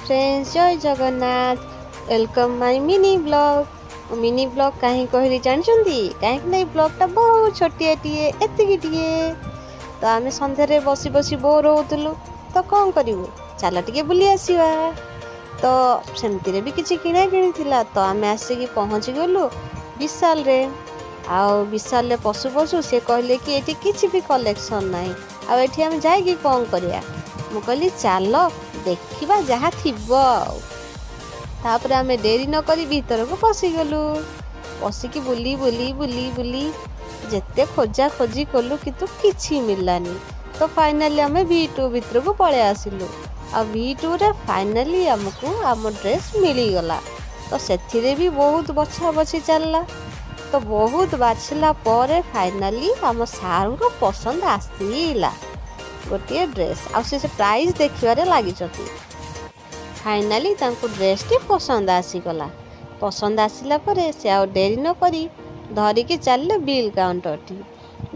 Friends, जय Jagannath. Welcome my mini blog कहीं कहली जानछंती कहीं नहीं ब्लॉगटा बहुत छोटियाटिए एतिकिटिए। तो आम सन्धारे बसी बसी बोर होतलु तो कौन करूँ चल टे बुली आसवा। तो सेमती भी किसी किଣା किणी थिला तो आम आसिकी पहुँची गलु विशाल रे। आउ विशाल रे पशु पशु से कहले कि एठी किसी भी कलेक्शन नहीं आ एठी आम जाइकी कौन करिया। मु कहली चल देखिबा जहाँ थिबो। तापर आमे डेरी न करी भीतर को पशिगलु। पशिकी बुली बुली बुली बुली जेते खोजा खोजी कलु किंतु किछि मिललानी। तो फाइनली आमे V2 भीतर को पळे आसिलु। आ V2 रे फाइनली हमको आम ड्रेस मिली गला। तो सेथिरे भी बहुत बछा बछी चलला। तो बहुत बाछला पर फाइनली आम सार को पसंद आसीला गोटे ड्रेस आ से प्राइस देखिबारे लागिचती। फाइनली तांको ड्रेस टी पसंद आसीगला। पसंद आसिला परे से आ डेरी न करी धरिकी चलले bill counter T.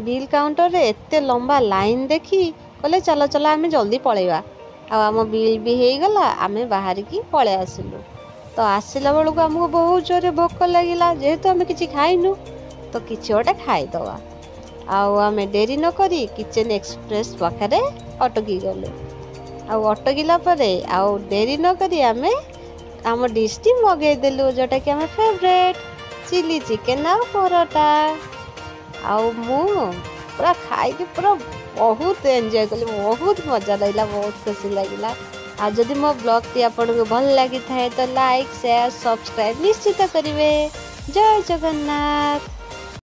Bill counter रे एते लंबा लाइन देखी कहले चलो चलो आमे जल्दी पळेबा। आ आम बिल भी हो गला आमे बाहर की पळे आसिलु। तो आसिला बेलू आमको बहुत जोरे भोक लगिला जेहेतु आमे किछि खाइनु तो किछि ओटा खाइदवा। आमे डेरी न करी किचन एक्सप्रेस पाखरे अटकी गलु। अटकिला परे डेरी न करी आमे आम डिश टी मगे देलु जोटा कि आम फेवरेट चिली चिकेन आ परोटा। मु पूरा खाई पूरा बहुत एंजॉय कली बहुत मजा लगा बहुत खुशी लगिला। आ जदि मो ब्लॉग टी आपको भल लगी थाए तो लाइक शेयर सब्सक्राइब निश्चित करिवे। जय जगन्नाथ।